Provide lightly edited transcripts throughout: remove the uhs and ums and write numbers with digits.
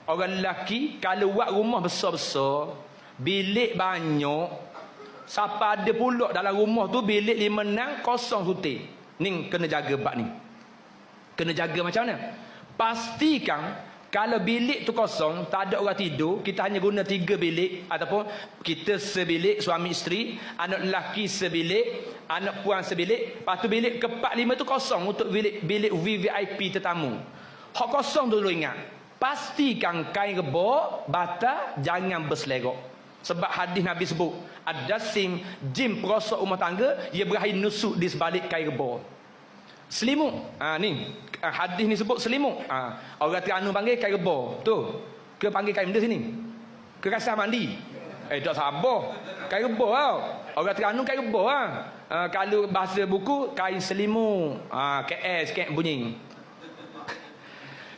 orang lelaki kalau buat rumah besar-besar, bilik banyak, siapa ada pula dalam rumah tu bilik 5-6 kosong sutik. Ni kena jaga bab ni. Kena jaga macam mana? Pastikan kalau bilik tu kosong, tak ada orang tidur, kita hanya guna 3 bilik ataupun kita sebilik suami isteri, anak lelaki sebilik, anak puan sebilik, lepas tu bilik ke-4-5 tu kosong untuk bilik VVIP tetamu. Hak kosong tu dulu ingat. Pastikan kain rebah, bata jangan berselerok. Sebab hadis Nabi sebut, ad-dasim, jin perosok rumah tangga, ia berakhir nusuk di sebalik kain rebah. Selimut. Ni hadis ni sebut selimut. Orang Terengganu panggil kain rebah. Tu. Ke panggil kain benda sini? Ke kasar mandi? Tak sabar. Kain rebah tau. Orang Terengganu kain rebah kalau bahasa buku kain selimut. KS sikit bunyi.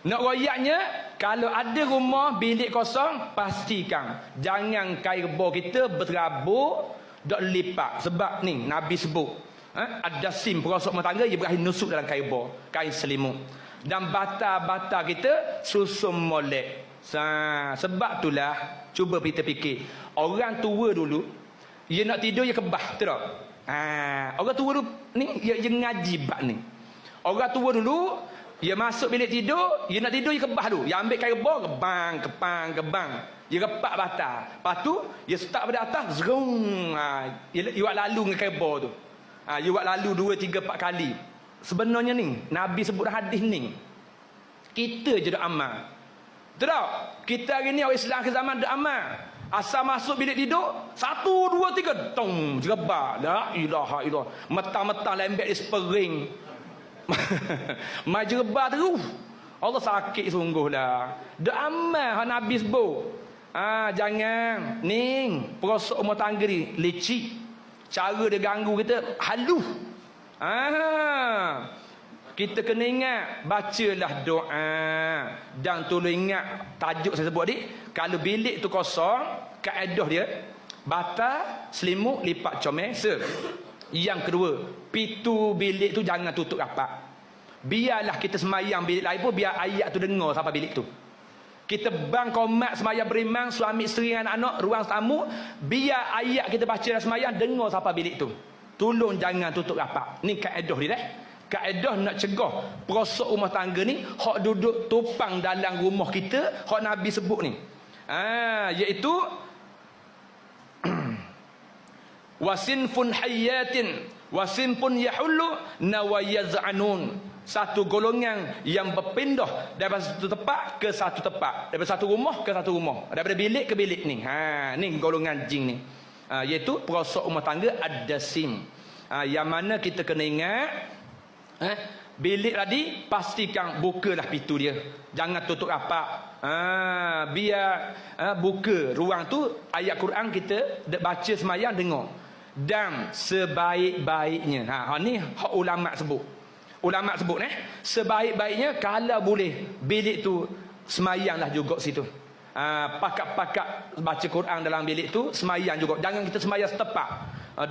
Nak royaknya, kalau ada rumah bilik kosong, pastikan jangan kain rebah kita berterabur dok lipat. Sebab ni Nabi sebut, ada sim perosok rumah tangga, ia berakhir nusuk dalam kain rebah, kain selimut. Dan bata-bata kita susum molek. Sebab itulah cuba kita fikir, orang tua dulu dia nak tidur dia kebah, betul tak? Orang tua dulu ni dia ngaji bab ni. Orang tua dulu dia masuk bilik tidur, dia nak tidur dia kebah dulu. Dia ambil kain rebah, kebang. Dia repak bata. Lepas tu dia start pada atas, zrung. Dia buat lalu dengan kain rebah tu. Dia buat lalu 2, 3, 4 kali. Sebenarnya ni Nabi sebut hadis ni, kita je dak amal. Betul tak? Kita hari ni orang Islam ke zaman dak amal. Asal masuk bilik tidur, 1, 2, 3 tong jerebak. La ilaha illallah. Metang-metang lembek di spering. Mai jerebak terus. Allah sakit sungguh lah. Dak amal Nabi sebut. Jangan ning perosok rumah tangga ni licik. Cara dia ganggu kita halus. Kita kena ingat, bacalah doa dan tolong ingat tajuk saya sebut tadi. Kalau bilik tu kosong, kaedah dia bata, selimut, lipat comel. Yang kedua, pintu bilik tu jangan tutup rapat. Biarlah kita semayang bilik lain pun, biar ayat tu dengar sampai bilik tu. Kita bang komat semayang beriman, suami isteri anak-anak, ruang tamu, biar ayat kita baca dalam semayang dengar sampai bilik tu. Tolong jangan tutup rapat. Ni kaedah dia dah. Kaedah nak cegah perosok rumah tangga ni hak duduk tupang dalam rumah kita, hak Nabi sebut ni. Iaitu wasinfun hayyatin wasinfun yahullu nawayaz'anun. Satu golongan yang berpindah daripada satu tempat ke satu tempat, daripada satu rumah ke satu rumah, daripada bilik ke bilik ni. Ni golongan jin ni. Iaitu perosok rumah tangga ad-dasim. Yang mana kita kena ingat, bilik tadi pastikan bukalah pintu dia. Jangan tutup rapat. Biar buka ruang tu, ayat Quran kita baca semayang dengar. Dan sebaik-baiknya. Ni hak ulama sebut. Ulama sebut sebaik-baiknya kalau boleh bilik tu semayanglah juga situ. Pakat-pakat baca Quran dalam bilik tu semayang juga. Jangan kita semayang setepak.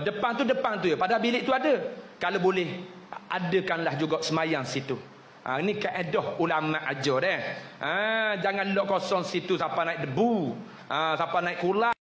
Depan tu ya. Padahal bilik tu ada. Kalau boleh adakanlah juga semayang situ. Ini kaedah ulama ajar Jangan lock kosong situ siapa naik debu, siapa naik kulat.